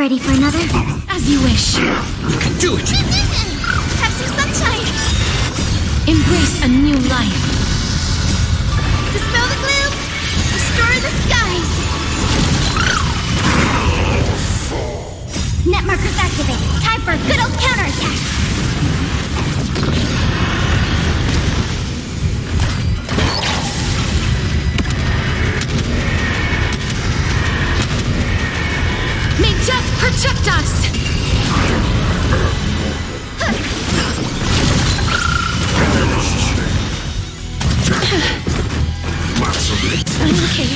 Ready for another? As you wish. You can do it! Have some sunshine! Embrace a new life. Dispel the gloom! Restore the skies! Net markers activated. Time for a good old counterattack! May death protect us! I'm okay.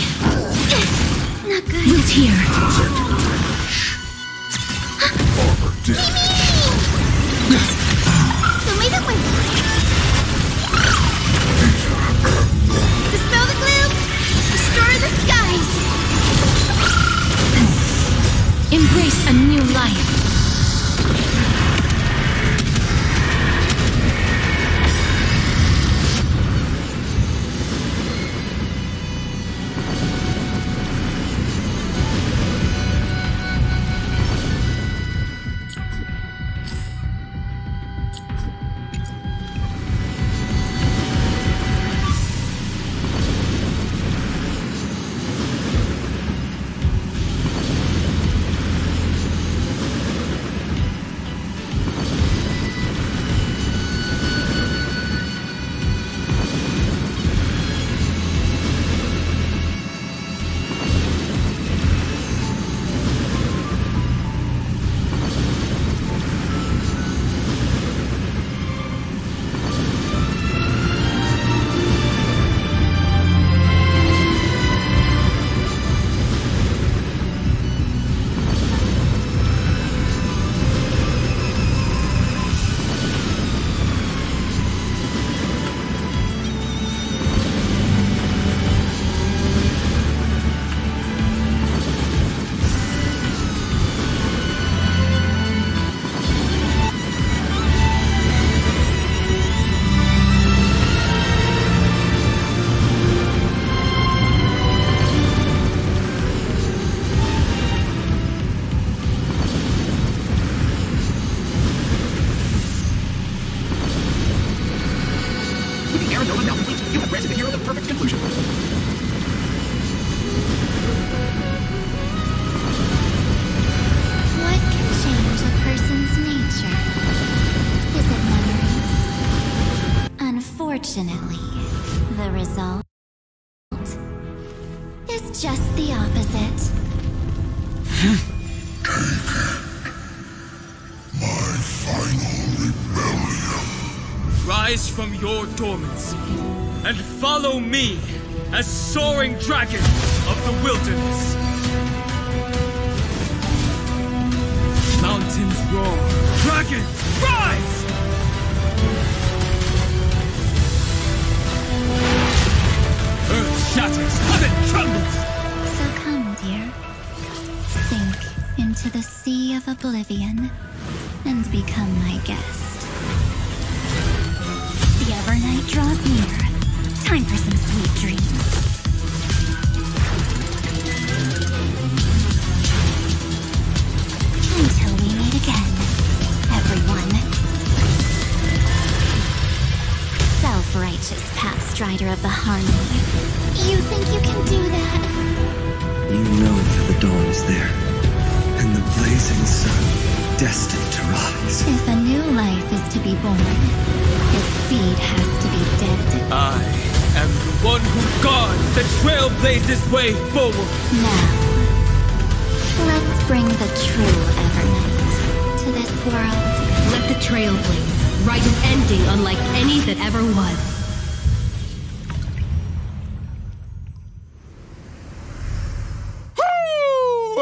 Not good. Wait here. Dispel the gloom! Restore the skies! Embrace a new life. What can change a person's nature? Is it memories? Unfortunately, the result is just the opposite. My final rebellion. Rise from your dormancy and follow me as soaring dragon of the wilderness. Mountains roar, dragons rise! Earth shatters, heaven trembles! So come, dear. Sink into the sea of oblivion and become my guest. The Evernight draws near. Time for some sweet dreams. Until we meet again, everyone. Self-righteous past strider of the harmony. You think you can do that? You know that the dawn is there, and the blazing sun destined to rise. If a new life is to be born, its seed has to be dead. I am the one who guards the trailblazer's way forward. Now, let's bring the true Evernight to this world. Let the trail blaze. Write an ending unlike any that ever was.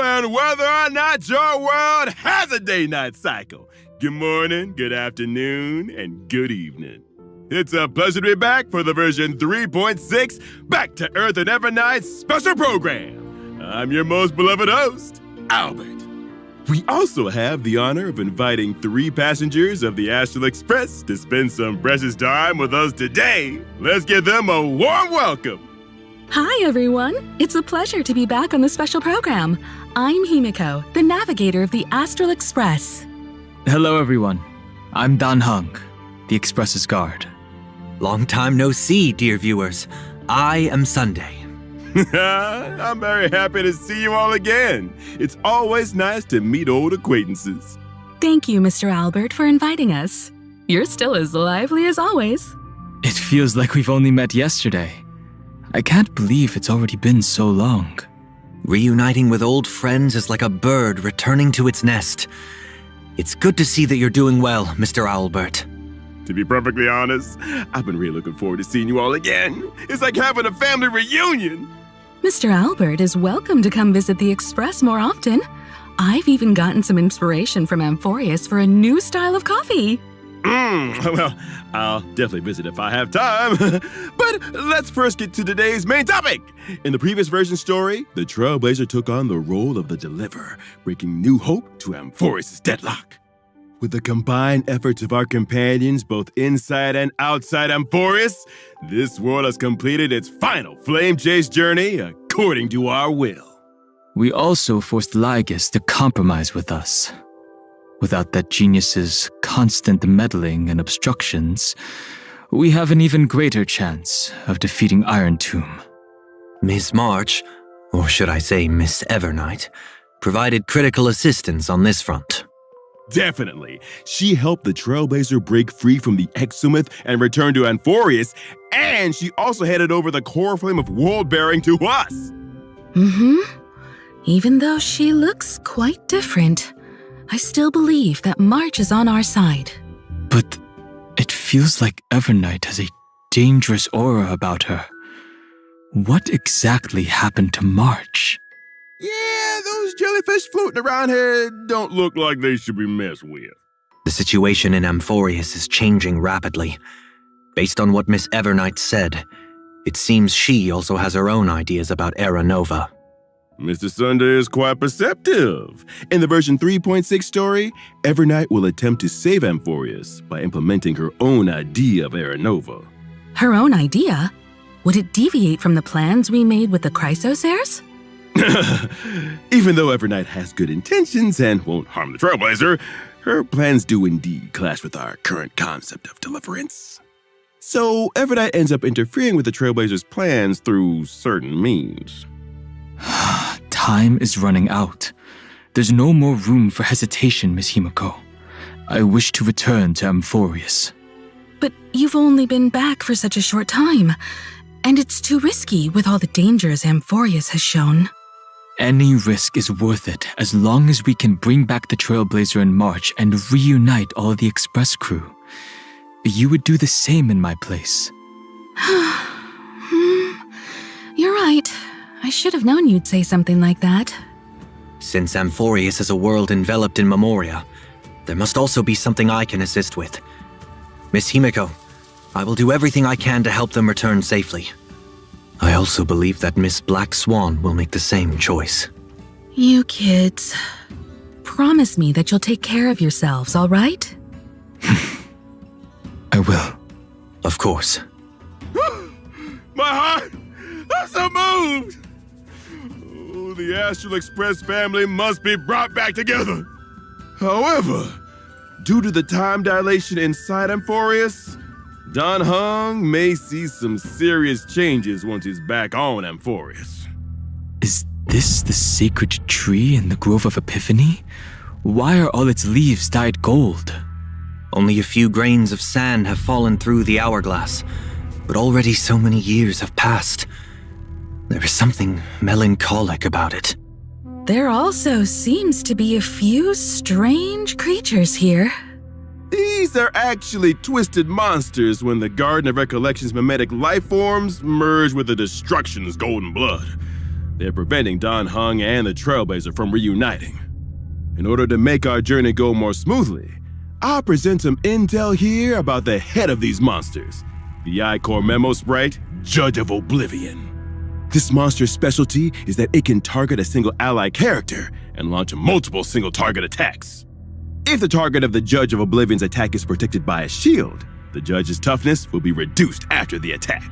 And whether or not your world has a day-night cycle, good morning, good afternoon, and good evening. It's a pleasure to be back for the version 3.6 Back to Earth and Evernight special program. I'm your most beloved host, Albert. We also have the honor of inviting 3 passengers of the Astral Express to spend some precious time with us today. Let's give them a warm welcome. Hi, everyone. It's a pleasure to be back on the special program. I'm Himiko, the navigator of the Astral Express. Hello, everyone. I'm Dan Hung, the Express's guard. Long time no see, dear viewers. I am Sunday. I'm very happy to see you all again. It's always nice to meet old acquaintances. Thank you, Mr. Albert, for inviting us. You're still as lively as always. It feels like we've only met yesterday. I can't believe it's already been so long. Reuniting with old friends is like a bird returning to its nest. It's good to see that you're doing well, Mr. Albert. To be perfectly honest, I've been really looking forward to seeing you all again. It's like having a family reunion. Mr. Albert is welcome to come visit the Express more often. I've even gotten some inspiration from Amphorius for a new style of coffee. Well, I'll definitely visit if I have time. But let's first get to today's main topic. In the previous version story, the Trailblazer took on the role of the Deliverer, bringing new hope to Amphorius' deadlock. With the combined efforts of our companions, both inside and outside Amphorius, this world has completed its final flame chase journey according to our will. We also forced Lygus to compromise with us. Without that genius's constant meddling and obstructions, we have an even greater chance of defeating Iron Tomb. Ms. March, or should I say Miss Evernight, provided critical assistance on this front. Definitely. She helped the Trailblazer break free from the Exomyth and return to Amphorius, and she also headed over the core flame of world-bearing to us. Even though she looks quite different, I still believe that March is on our side. But it feels like Evernight has a dangerous aura about her. What exactly happened to March? Yeah, those jellyfish floating around here don't look like they should be messed with. The situation in Amphorius is changing rapidly. Based on what Miss Evernight said, it seems she also has her own ideas about Era Nova. Mr. Sunday is quite perceptive. In the version 3.6 story, Evernight will attempt to save Amphorius by implementing her own idea of Era Nova. Her own idea? Would it deviate from the plans we made with the Chrysos heirs? Even though Evernight has good intentions and won't harm the Trailblazer, her plans do indeed clash with our current concept of deliverance. So Evernight ends up interfering with the Trailblazer's plans through certain means. Time is running out. There's no more room for hesitation, Miss Himiko. I wish to return to Amphorius. But you've only been back for such a short time, and it's too risky with all the dangers Amphorius has shown. Any risk is worth it as long as we can bring back the Trailblazer in March and reunite all the Express crew. You would do the same in my place. You're right. I should have known you'd say something like that. Since Amphorius is a world enveloped in memoria, there must also be something I can assist with. Miss Himiko, I will do everything I can to help them return safely. I also believe that Miss Black Swan will make the same choice. You kids. Promise me that you'll take care of yourselves, all right? I will. Of course. My heart! I'm so moved! Oh, the Astral Express family must be brought back together. However, due to the time dilation inside Amphorius, Don Hung may see some serious changes once he's back on Amphorius. Is this the sacred tree in the Grove of Epiphany? Why are all its leaves dyed gold? Only a few grains of sand have fallen through the hourglass, but already so many years have passed. There is something melancholic about it. There also seems to be a few strange creatures here. These are actually twisted monsters when the Garden of Recollection's mimetic life forms merge with the Destruction's golden blood. They're preventing Don Hung and the Trailblazer from reuniting. In order to make our journey go more smoothly, I'll present some intel here about the head of these monsters, the I-Core Memo Sprite, Judge of Oblivion. This monster's specialty is that it can target a single ally character and launch multiple single-target attacks. If the target of the Judge of Oblivion's attack is protected by a shield, the Judge's toughness will be reduced after the attack.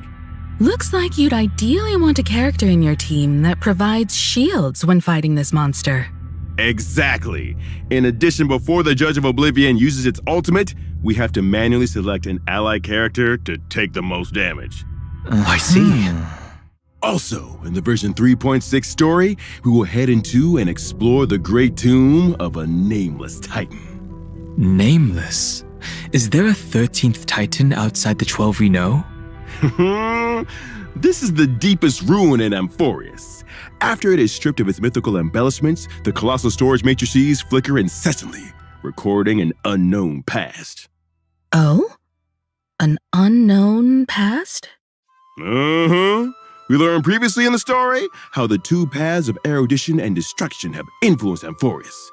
Looks like you'd ideally want a character in your team that provides shields when fighting this monster. Exactly. In addition, before the Judge of Oblivion uses its ultimate, we have to manually select an ally character to take the most damage. I see. Also, in the version 3.6 story, we will head into and explore the great tomb of a nameless titan. Nameless? Is there a 13th Titan outside the 12 we know? This is the deepest ruin in Amphorius. After it is stripped of its mythical embellishments, the colossal storage matrices flicker incessantly, recording an unknown past. Oh? An unknown past? We learned previously in the story how the two paths of erudition and destruction have influenced Amphorius.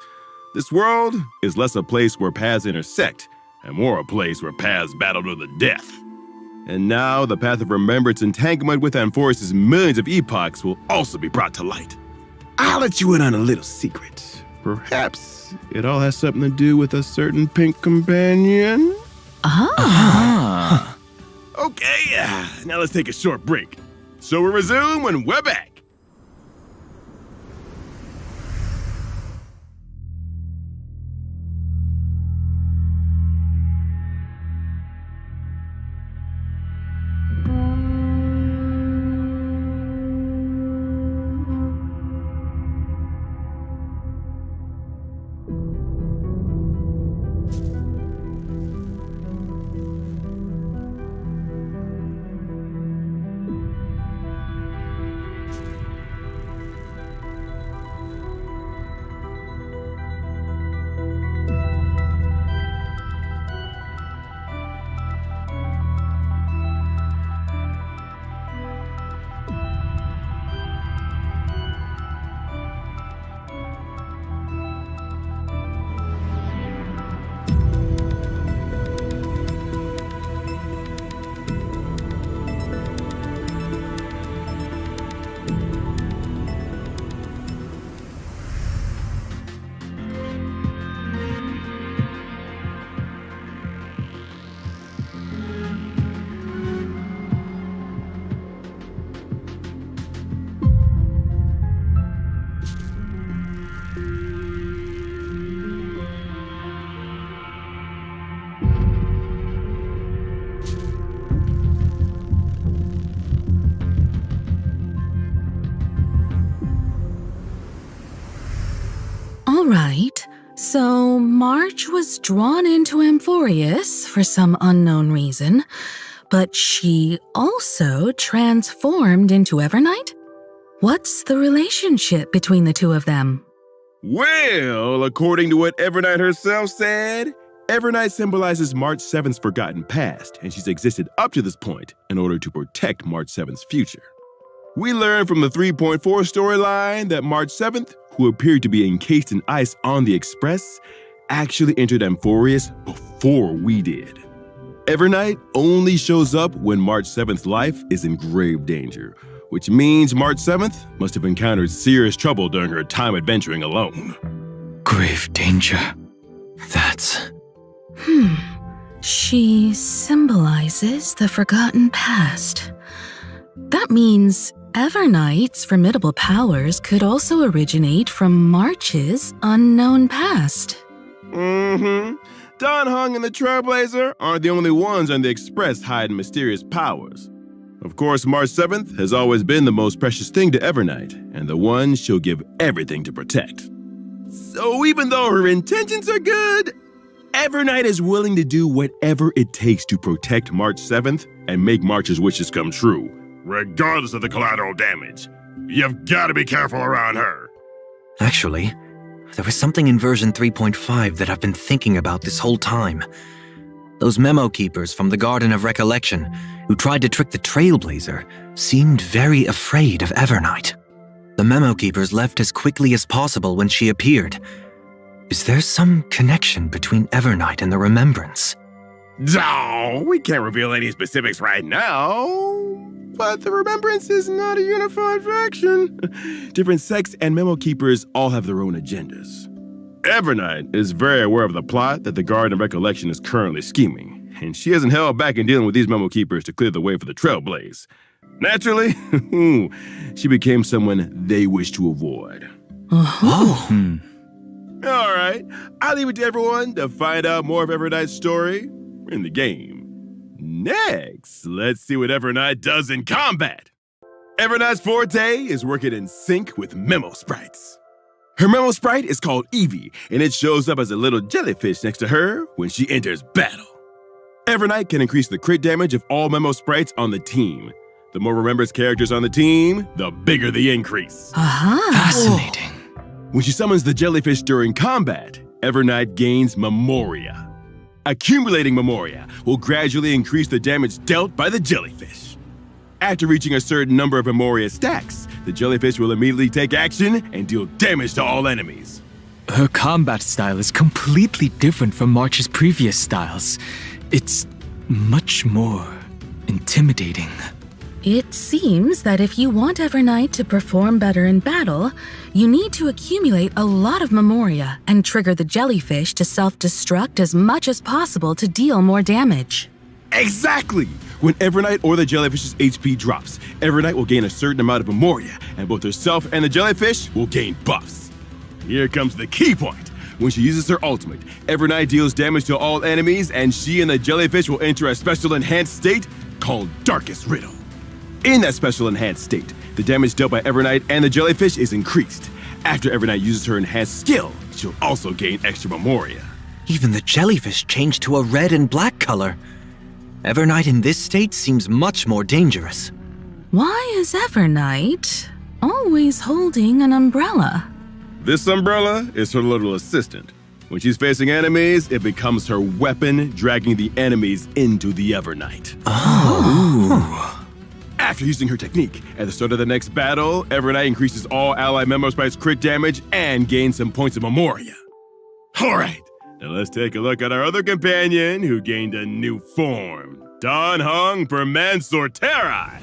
This world is less a place where paths intersect and more a place where paths battle to the death. And now the path of remembrance entanglement with Amphorius' millions of epochs will also be brought to light. I'll let you in on a little secret. Perhaps it all has something to do with a certain pink companion? Okay, now let's take a short break. So we'll resume when we're back. Alright, so March was drawn into Amphorius for some unknown reason, but she also transformed into Evernight? What's the relationship between the two of them? Well, according to what Evernight herself said, Evernight symbolizes March 7th's forgotten past, and she's existed up to this point in order to protect March 7th's future. We learned from the 3.4 storyline that March 7th, who appeared to be encased in ice on the Express, actually entered Amphorius before we did. Evernight only shows up when March 7th's life is in grave danger, which means March 7th must have encountered serious trouble during her time adventuring alone. Grave danger. That's... She symbolizes the forgotten past. That means Evernight's formidable powers could also originate from March's unknown past. Don Hung and the Trailblazer aren't the only ones on the Express hiding mysterious powers. Of course, March 7th has always been the most precious thing to Evernight, and the one she'll give everything to protect. So even though her intentions are good, Evernight is willing to do whatever it takes to protect March 7th and make March's wishes come true, regardless of the collateral damage. You've got to be careful around her. Actually, there was something in version 3.5 that I've been thinking about this whole time. Those memo keepers from the Garden of Recollection who tried to trick the Trailblazer seemed very afraid of Evernight. The memo keepers left as quickly as possible when she appeared. Is there some connection between Evernight and the Remembrance? No, we can't reveal any specifics right now. But the Remembrance is not a unified faction. Different sects and memo keepers all have their own agendas. Evernight is very aware of the plot that the Garden of Recollection is currently scheming, and she hasn't held back in dealing with these memo keepers to clear the way for the Trailblaze. Naturally, she became someone they wish to avoid. Oh. All right, I'll leave it to everyone to find out more of Everknight's story in the game. Next, let's see what Everknight does in combat. Everknight's forte is working in sync with Memo Sprites. Her Memo Sprite is called Evie, and it shows up as a little jellyfish next to her when she enters battle. Everknight can increase the crit damage of all Memo Sprites on the team. The more remembers characters on the team, the bigger the increase. Fascinating. When she summons the jellyfish during combat, Everknight gains Memoria. Accumulating Memoria will gradually increase the damage dealt by the jellyfish. After reaching a certain number of Memoria stacks, the jellyfish will immediately take action and deal damage to all enemies. Her combat style is completely different from March's previous styles. It's much more intimidating. It seems that if you want Everknight to perform better in battle, you need to accumulate a lot of Memoria and trigger the jellyfish to self-destruct as much as possible to deal more damage. Exactly! When Everknight or the jellyfish's HP drops, Everknight will gain a certain amount of Memoria, and both herself and the jellyfish will gain buffs. Here comes the key point. When she uses her ultimate, Everknight deals damage to all enemies, and she and the jellyfish will enter a special enhanced state called Darkest Riddle. In that special enhanced state, the damage dealt by Everknight and the jellyfish is increased. After Everknight uses her enhanced skill, she'll also gain extra Memoria. Even the jellyfish changed to a red and black color. Everknight in this state seems much more dangerous. Why is Everknight always holding an umbrella? This umbrella is her little assistant. When she's facing enemies, it becomes her weapon, dragging the enemies into the Everknight. After using her technique, at the start of the next battle, Everknight increases all ally Memo Sprites' crit damage and gains some points of Memoria. Alright, now let's take a look at our other companion who gained a new form. Dan Heng per Mansorterai.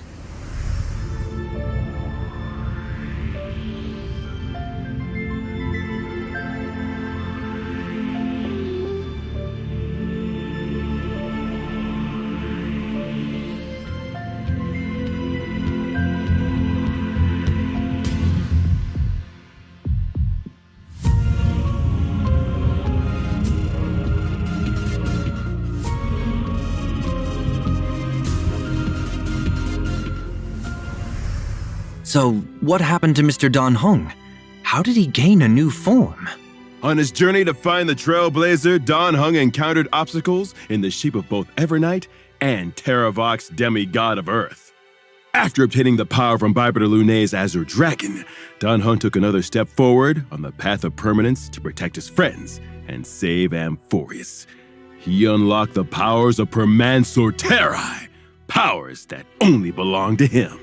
So, what happened to Mr. Dan Heng? How did he gain a new form? On his journey to find the Trailblazer, Dan Heng encountered obstacles in the shape of both Everknight and Terravox, demigod of Earth. After obtaining the power from Bipedal Lune's Azure Dragon, Dan Heng took another step forward on the path of permanence to protect his friends and save Amphorius. He unlocked the powers of Permansorterai, powers that only belong to him.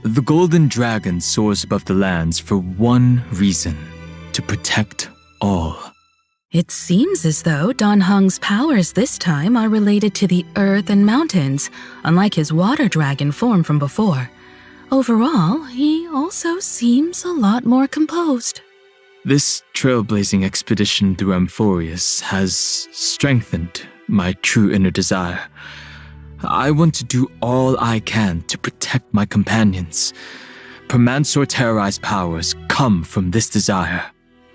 The Golden Dragon soars above the lands for one reason: to protect all. It seems as though Dan Heng's powers this time are related to the earth and mountains, unlike his water dragon form from before. Overall, he also seems a lot more composed. This trailblazing expedition through Amphorius has strengthened my true inner desire. I want to do all I can to protect my companions. Permansorterai's powers come from this desire.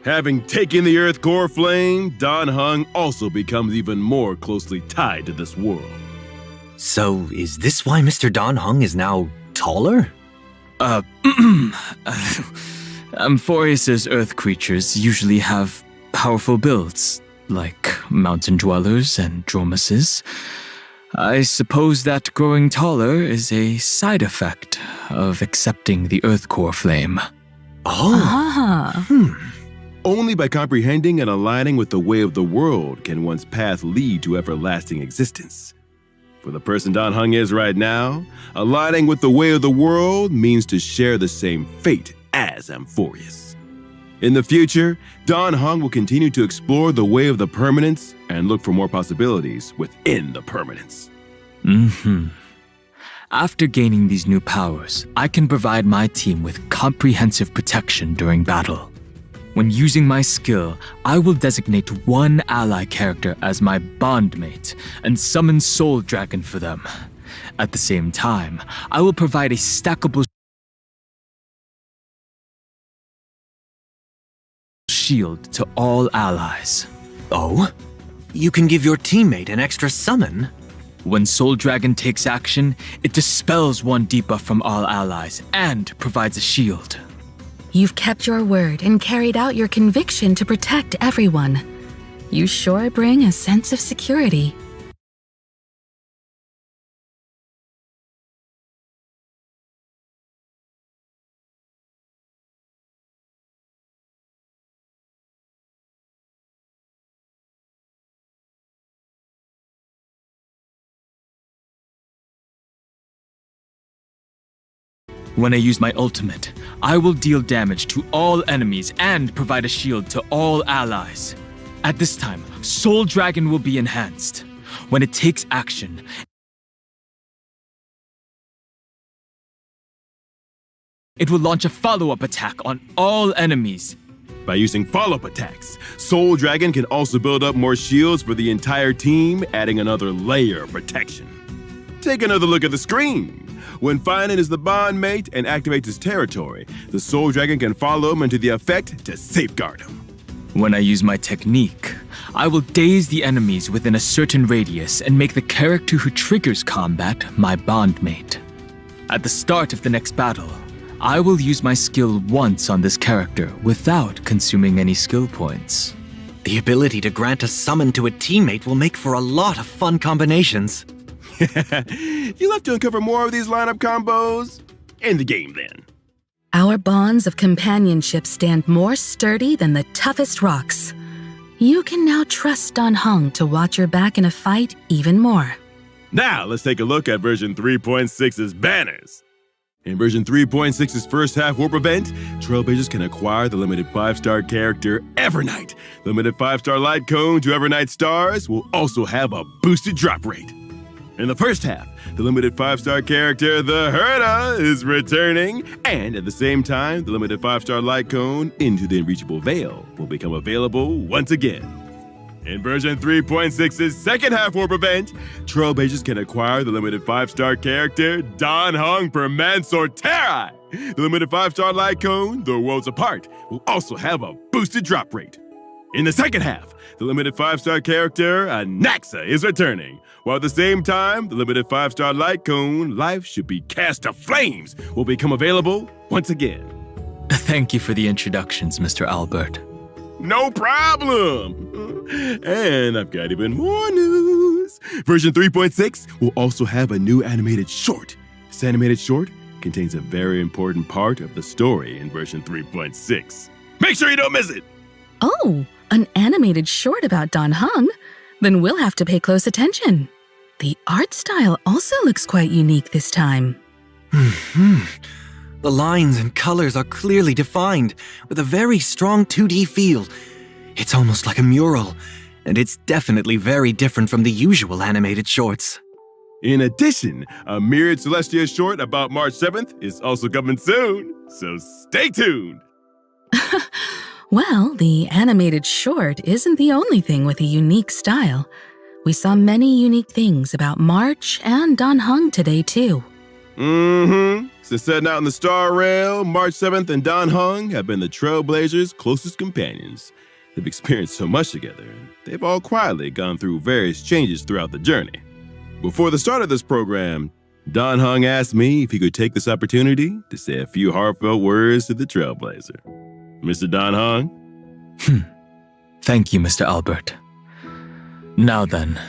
Having taken the Earth Core Flame, Dan Heng also becomes even more closely tied to this world. So, is this why Mr. Dan Heng is now taller? Amphorius's earth creatures usually have powerful builds, like mountain dwellers and dromuses. I suppose that growing taller is a side effect of accepting the Earth Core Flame. Only by comprehending and aligning with the way of the world can one's path lead to everlasting existence. For the person Dan Heng is right now, aligning with the way of the world means to share the same fate as Amphorius. In the future, Dan Heng will continue to explore the way of the permanence and look for more possibilities within the permanence. After gaining these new powers, I can provide my team with comprehensive protection during battle. When using my skill, I will designate one ally character as my bondmate and summon Soul Dragon for them. At the same time, I will provide a stackable shield to all allies. Oh? You can give your teammate an extra summon? When Soul Dragon takes action, it dispels one debuff from all allies and provides a shield. You've kept your word and carried out your conviction to protect everyone. You sure bring a sense of security. When I use my ultimate, I will deal damage to all enemies and provide a shield to all allies. At this time, Soul Dragon will be enhanced. When it takes action, it will launch a follow-up attack on all enemies. By using follow-up attacks, Soul Dragon can also build up more shields for the entire team, adding another layer of protection. Take another look at the screen. When Finan is the bond mate and activates his territory, the Soul Dragon can follow him into the effect to safeguard him. When I use my technique, I will daze the enemies within a certain radius and make the character who triggers combat my bondmate. At the start of the next battle, I will use my skill once on this character without consuming any skill points. The ability to grant a summon to a teammate will make for a lot of fun combinations. You'll have to uncover more of these lineup combos in the game then. Our bonds of companionship stand more sturdy than the toughest rocks. You can now trust Dan Heng to watch your back in a fight even more. Now, let's take a look at version 3.6's banners. In version 3.6's first half warp event, Trailblazers can acquire the limited 5-star character Evernight. The limited 5-star light cone to Evernight stars will also have a boosted drop rate. In the first half, the limited 5-star character The Herda is returning, and at the same time, the limited 5-star light cone Into the Unreachable Veil will become available once again. In version 3.6's second half warp event, Trailblazers can acquire the limited 5-star character Dan Heng per Mansoor Terai. The limited 5-star light cone The Worlds Apart will also have a boosted drop rate. In the second half, the limited 5-star character Anaxa is returning, while at the same time, the limited 5-star light cone Life Should Be Cast to Flames will become available once again. Thank you for the introductions, Mr. Albert. No problem! And I've got even more news. Version 3.6 will also have a new animated short. This animated short contains a very important part of the story in version 3.6. Make sure you don't miss it! Oh, an animated short about Dan Heng? Then we'll have to pay close attention. The art style also looks quite unique this time. The lines and colors are clearly defined, with a very strong 2D feel. It's almost like a mural, and it's definitely very different from the usual animated shorts. In addition, a mirrored Celestia short about March 7th is also coming soon, so stay tuned! Well, the animated short isn't the only thing with a unique style. We saw many unique things about March and Dan Heng today, too. Since setting out in the Star Rail, March 7th and Dan Heng have been the Trailblazers' closest companions. They've experienced so much together, and they've all quietly gone through various changes throughout the journey. Before the start of this program, Dan Heng asked me if he could take this opportunity to say a few heartfelt words to the Trailblazer. Mr. Dan Heng? Thank you, Mr. Albert. Now then.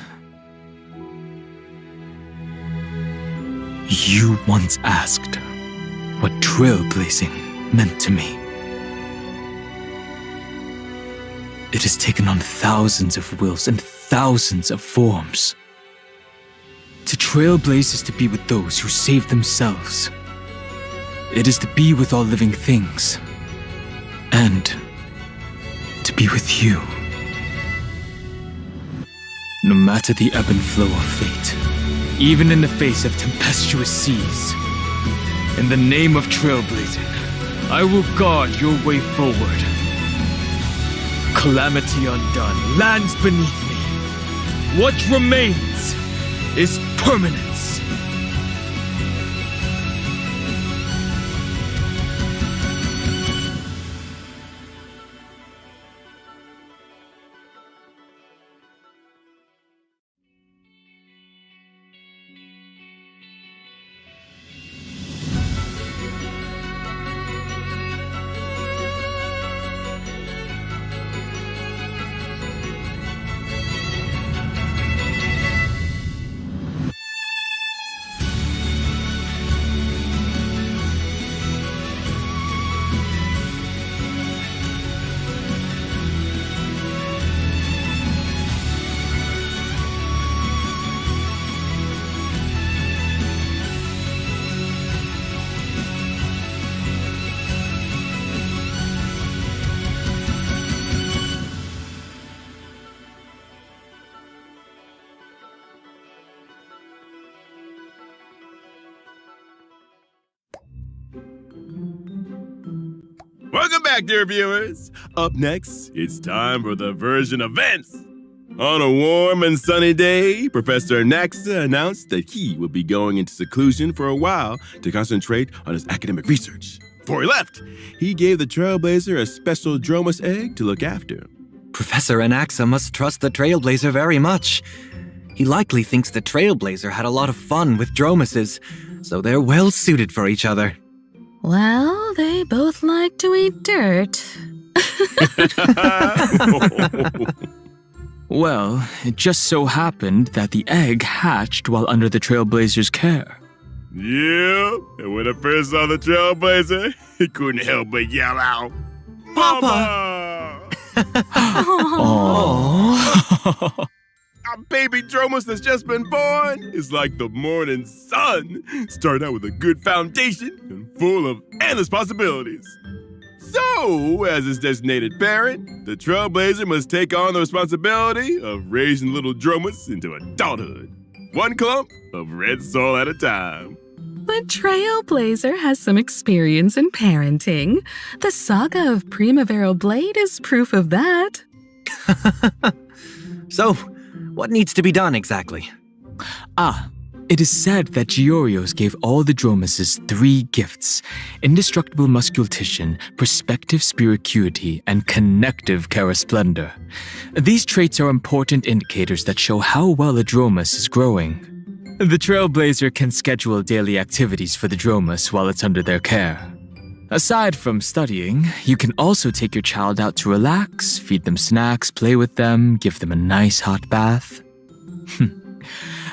You once asked what trailblazing meant to me. It has taken on thousands of wills and thousands of forms. To trailblaze is to be with those who save themselves. It is to be with all living things. And to be with you. No matter the ebb and flow of fate, even in the face of tempestuous seas, in the name of trailblazing, I will guard your way forward. Calamity undone lands beneath me. What remains is permanence. back, dear viewers. Up next, it's time for the version events. On a warm and sunny day, Professor Naxa announced that he would be going into seclusion for a while to concentrate on his academic research. Before he left, he gave the Trailblazer a special Dromus egg to look after. Professor Anaxa must trust the Trailblazer very much. He likely thinks the Trailblazer had a lot of fun with Dromuses, so they're well suited for each other. Well, they both like to eat dirt. Well, it just so happened that the egg hatched while under the Trailblazer's care. Yeah, and when I first saw the Trailblazer, he couldn't help but yell out, Papa! Aww. Our baby Dromus that's just been born is like the morning sun. Start out with a good foundation and full of endless possibilities. So, as his designated parent, the Trailblazer must take on the responsibility of raising little Dromus into adulthood. One clump of red soil at a time. The Trailblazer has some experience in parenting. The saga of Primavera Blade is proof of that. So, what needs to be done exactly? It is said that Giorios gave all the Dromuses 3 gifts: indestructible musculation, perspective spiracuity, and connective charasplendor. These traits are important indicators that show how well a Dromus is growing. The Trailblazer can schedule daily activities for the Dromus while it's under their care. Aside from studying, you can also take your child out to relax, feed them snacks, play with them, give them a nice hot bath.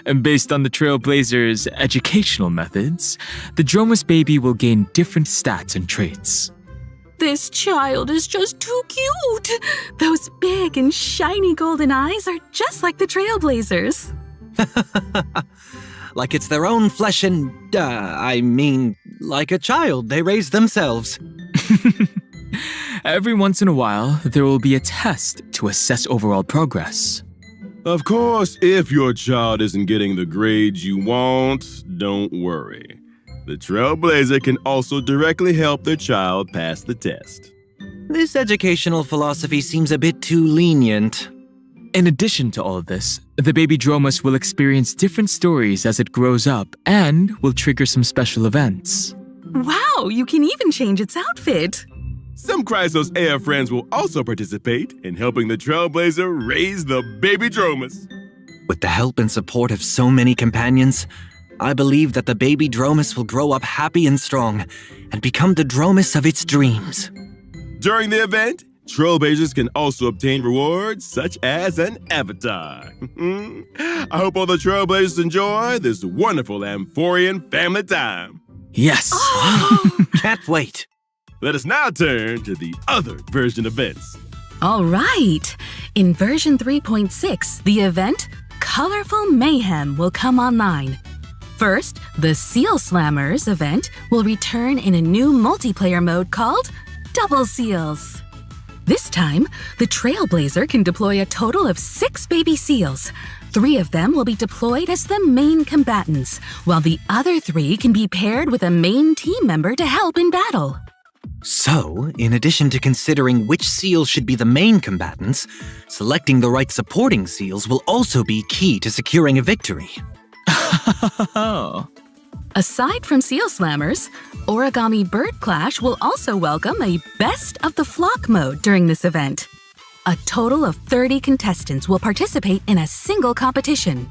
And based on the Trailblazer's educational methods, the Dromus baby will gain different stats and traits. This child is just too cute. Those big and shiny golden eyes are just like the Trailblazers. Like it's their own flesh and, like a child they raised themselves. Every once in a while, there will be a test to assess overall progress. Of course, if your child isn't getting the grades you want, don't worry. The Trailblazer can also directly help their child pass the test. This educational philosophy seems a bit too lenient. In addition to all of this, the baby Dromus will experience different stories as it grows up and will trigger some special events. Wow, you can even change its outfit. Some Chrysos AF friends will also participate in helping the Trailblazer raise the baby Dromus. With the help and support of so many companions, I believe that the baby Dromus will grow up happy and strong and become the Dromus of its dreams. During the event, Trailblazers can also obtain rewards such as an avatar. I hope all the Trailblazers enjoy this wonderful Amphorian family time. Yes! Can't wait! Let us now turn to the other version events. All right. In version 3.6, the event Colorful Mayhem will come online. First, the Seal Slammers event will return in a new multiplayer mode called Double Seals. This time, the Trailblazer can deploy a total of 6 baby seals. 3 of them will be deployed as the main combatants, while the other 3 can be paired with a main team member to help in battle. So, in addition to considering which seals should be the main combatants, selecting the right supporting seals will also be key to securing a victory. Aside from Seal Slammers, Origami Bird Clash will also welcome a Best of the Flock mode during this event. A total of 30 contestants will participate in a single competition.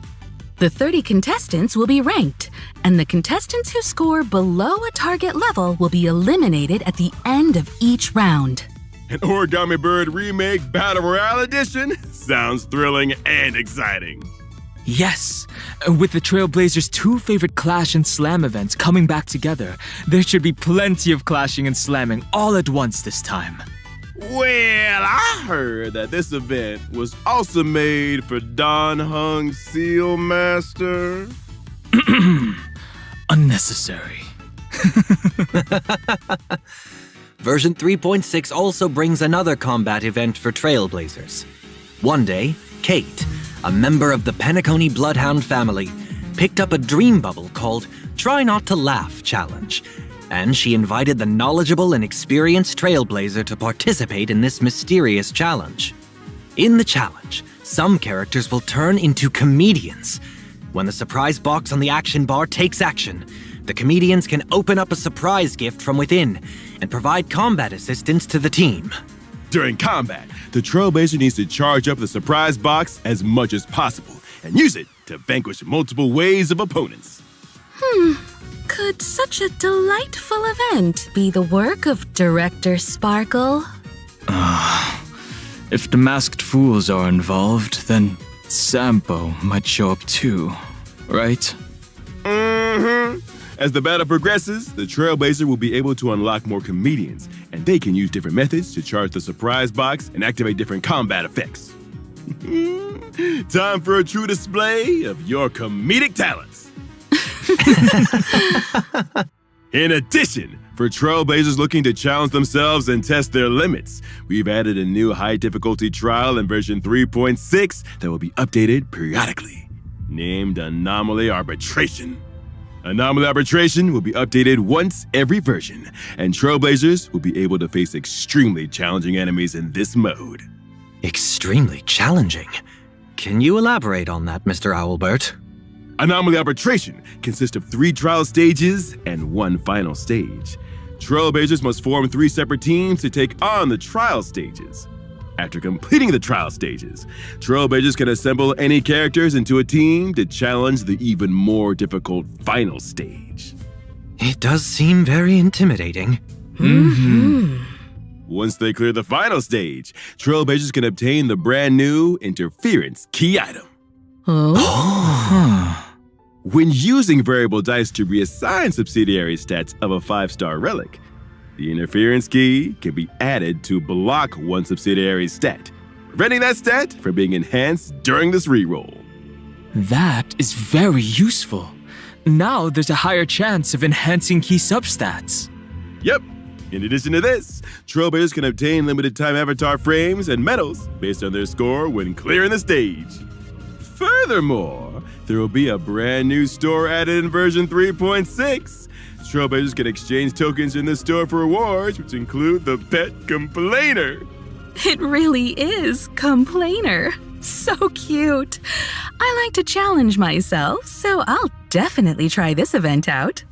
The 30 contestants will be ranked, and the contestants who score below a target level will be eliminated at the end of each round. An Origami Bird Remake Battle Royale Edition sounds thrilling and exciting. Yes! With the Trailblazers' 2 favorite Clash and Slam events coming back together, there should be plenty of clashing and slamming all at once this time. Well, I heard that this event was also made for Don Hung Seal Master. Unnecessary. Version 3.6 also brings another combat event for Trailblazers. One day, Kate, a member of the Penacony Bloodhound family, picked up a dream bubble called Try Not to Laugh Challenge and she invited the knowledgeable and experienced Trailblazer to participate in this mysterious challenge. In the challenge, some characters will turn into comedians. When the surprise box on the action bar takes action, the comedians can open up a surprise gift from within and provide combat assistance to the team. During combat, the Trailblazer needs to charge up the surprise box as much as possible and use it to vanquish multiple waves of opponents. Could such a delightful event be the work of Director Sparkle? If the masked fools are involved, then Sampo might show up too, right? As the battle progresses, the Trailblazer will be able to unlock more comedians, and they can use different methods to charge the surprise box and activate different combat effects. Time for a true display of your comedic talents. In addition, for Trailblazers looking to challenge themselves and test their limits, we've added a new high difficulty trial in version 3.6 that will be updated periodically, named Anomaly Arbitration. Anomaly Arbitration will be updated once every version, and Trailblazers will be able to face extremely challenging enemies in this mode. Extremely challenging. Can you elaborate on that, Mr. Owlbert? Anomaly Arbitration consists of 3 trial stages and 1 final stage. Trailblazers must form 3 separate teams to take on the trial stages. After completing the trial stages, Trailblazers can assemble any characters into a team to challenge the even more difficult final stage. It does seem very intimidating. Once they clear the final stage, Trailblazers can obtain the brand new Interference key item. When using variable dice to reassign subsidiary stats of a 5-star relic, the Interference key can be added to block one subsidiary stat, preventing that stat from being enhanced during this reroll. That is very useful. Now there's a higher chance of enhancing key substats. Yep. In addition to this, Trailblazers can obtain limited time avatar frames and medals based on their score when clearing the stage. Furthermore, there will be a brand new store added in version 3.6. Trailblazers can exchange tokens in the store for rewards, which include the Pet Complainer. It really is Complainer. So cute. I like to challenge myself, so I'll definitely try this event out.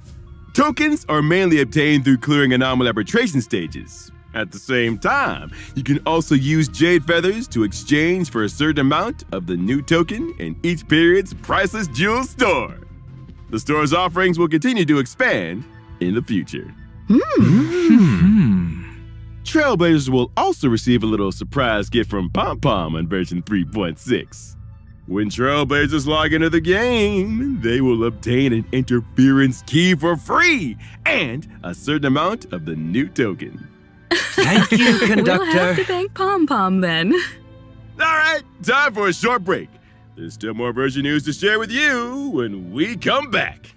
Tokens are mainly obtained through clearing anomaly arbitration stages. At the same time, you can also use Jade Feathers to exchange for a certain amount of the new token in each period's Priceless Jewels store. The store's offerings will continue to expand in the future. Trailblazers will also receive a little surprise gift from Pom Pom in version 3.6. When Trailblazers log into the game, they will obtain an Interference key for free and a certain amount of the new token. Thank you, Conductor. We'll have to thank Pom Pom then. All right, time for a short break. There's still more version news to share with you when we come back.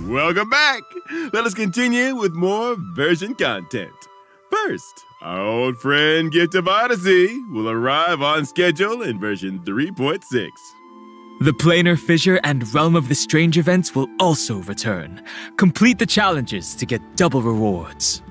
Welcome back! Let us continue with more version content. First, our old friend Gift of Odyssey will arrive on schedule in version 3.6. The Planar Fissure and Realm of the Strange events will also return. Complete the challenges to get double rewards.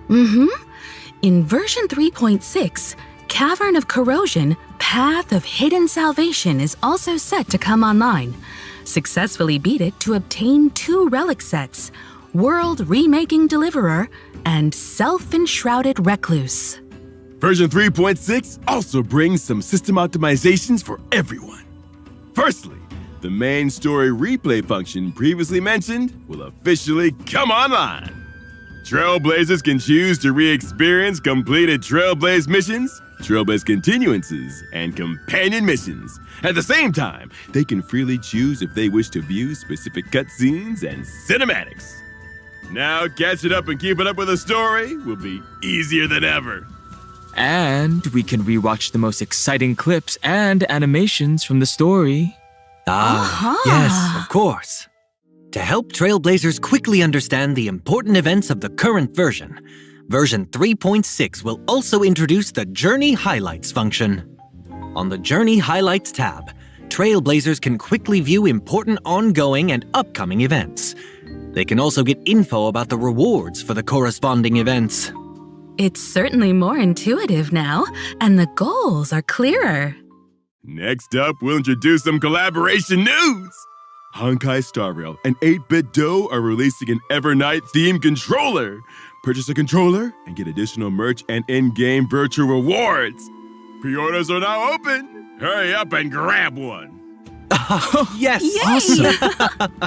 In version 3.6, Cavern of Corrosion, Path of Hidden Salvation is also set to come online. Successfully beat it to obtain 2 relic sets, world remaking deliverer, and self enshrouded recluse. Version 3.6 also brings some system optimizations for everyone. Firstly, the main story replay function previously mentioned will officially come online. Trailblazers can choose to re-experience completed Trailblaze missions, Trailblaze continuances, and companion missions. At the same time, they can freely choose if they wish to view specific cutscenes and cinematics. Now, catching up and keeping up with the story will be easier than ever. And we can rewatch the most exciting clips and animations from the story. Yes, of course. To help Trailblazers quickly understand the important events of the current version, version 3.6 will also introduce the Journey Highlights function. On the Journey Highlights tab, Trailblazers can quickly view important ongoing and upcoming events. They can also get info about the rewards for the corresponding events. It's certainly more intuitive now, and the goals are clearer. Next up, we'll introduce some collaboration news. Honkai Star Rail and 8-Bit Do are releasing an Evernight themed controller. Purchase a controller and get additional merch and in-game virtual rewards. Pre-orders are now open. Hurry up and grab one. Yes! Awesome!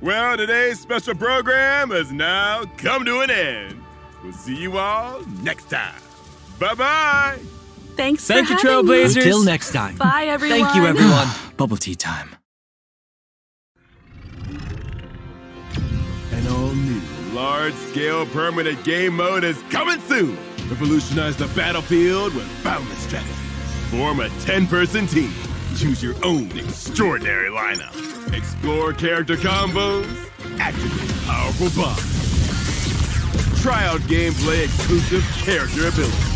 Well, today's special program has now come to an end. We'll see you all next time. Bye-bye. Thank you, having Trailblazers. me. Until next time. Bye, everyone. Thank you, everyone. Bubble tea time. An all-new, large-scale permanent game mode is coming soon. Revolutionize the battlefield with boundless strategy. Form a 10-person team. Choose your own extraordinary lineup. Explore character combos. Activate powerful bonds. Try out gameplay exclusive character abilities.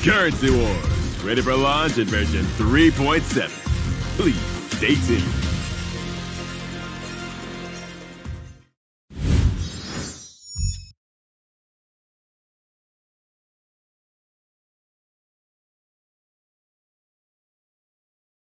Currency Wars, ready for launch in version 3.7. Please stay tuned.